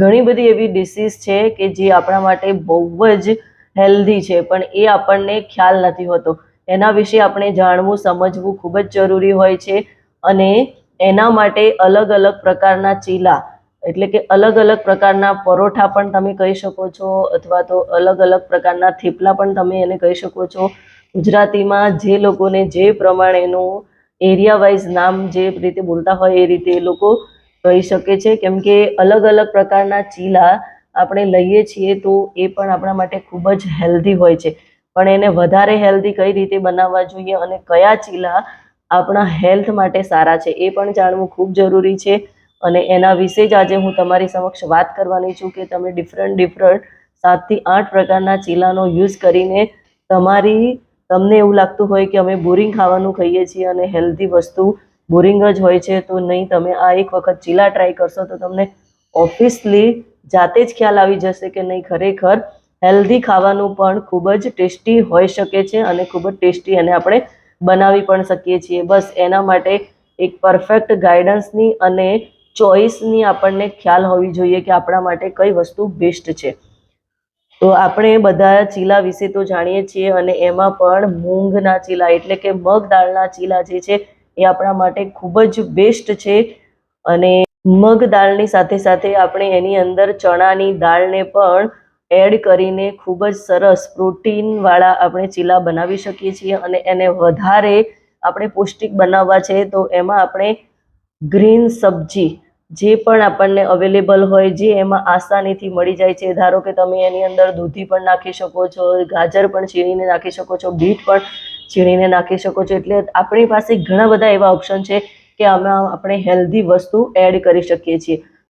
ઘણી બધી એવી ડિસીઝ છે કે જે આપણા માટે બહુ જ હેલ્ધી છે, પણ એ આપણને ખ્યાલ નથી હોતો. એના વિશે આપણે જાણવું, સમજવું ખૂબ જ જરૂરી હોય છે. અને એના માટે અલગ અલગ પ્રકારના ચીલા, એટલે કે અલગ અલગ પ્રકારના પરોઠા પણ તમે કહી શકો છો, અથવા તો અલગ અલગ પ્રકારના થેપલા પણ તમે એને કહી શકો છો. ગુજરાતીમાં જે લોકોને જે પ્રમાણેનું એરિયા વાઇઝ નામ જે રીતે બોલતા હોય એ રીતે એ લોકો કહી શકે છે. કેમ કે અલગ અલગ પ્રકારના ચીલા આપણે લઈએ છીએ તો એ પણ આપણા માટે ખૂબ જ હેલ્ધી હોય છે. પણ એને વધારે હેલ્ધી કઈ રીતે બનાવવા જોઈએ અને કયા ચીલા આપણા હેલ્થ માટે સારા છે એ પણ જાણવું ખૂબ જરૂરી છે. અને એના વિશે જ આજે હું તમારી સમક્ષ વાત કરવાની છું કે તમે ડિફરન્ટ 7 થી 8 પ્રકારના ચીલાનો યુઝ કરીને તમને એવું લાગતું હોય કે અમે બોરિંગ ખાવાનું ખાઈએ છીએ અને હેલ્ધી વસ્તુ બોરિંગ જ હોય છે, તો નહીં, તમે આ એક વખત ચીલા ટ્રાય કરશો તો તમને ઓબ્વિયસલી જાતે જ ખ્યાલ આવી જશે કે નહીં, ખરેખર હેલ્ધી ખાવાનું પણ ખૂબ જ ટેસ્ટી હોઈ શકે છે અને ખૂબ જ ટેસ્ટી એને આપણે બનાવી પણ શકીએ છીએ. બસ એના માટે એક પરફેક્ટ ગાઈડન્સની અને ચોઈસની આપણને ખ્યાલ હોવી જોઈએ કે આપણા માટે કઈ વસ્તુ બેસ્ટ છે. તો આપણે બધા ચીલા વિશે તો જાણીએ છીએ, અને એમાં પણ મૂંગના ચીલા એટલે કે મગ દાળના ચીલા જે છે એ આપણા માટે ખૂબ જ બેસ્ટ છે. અને મગ દાળની સાથે સાથે આપણે એની અંદર ચણાની દાળને પણ એડ કરીને ખૂબ જ સરસ પ્રોટીનવાળા આપણે ચીલા બનાવી શકીએ છીએ. અને એને વધારે આપણે પૌષ્ટિક બનાવવા છે તો એમાં આપણે ગ્રીન સબ્જી જે પણ આપણને અવેલેબલ હોય, જે એમાં આસાનીથી મળી જાય છે. ધારો કે તમે એની અંદર દૂધી પણ નાખી શકો છો, ગાજર પણ છીણીને નાખી શકો છો, બીટ પણ છીણીને નાખી શકો છો. એટલે આપણી પાસે ઘણા બધા એવા ઓપ્શન છે કે આમાં આપણે હેલ્ધી વસ્તુ એડ કરી શકીએ છીએ.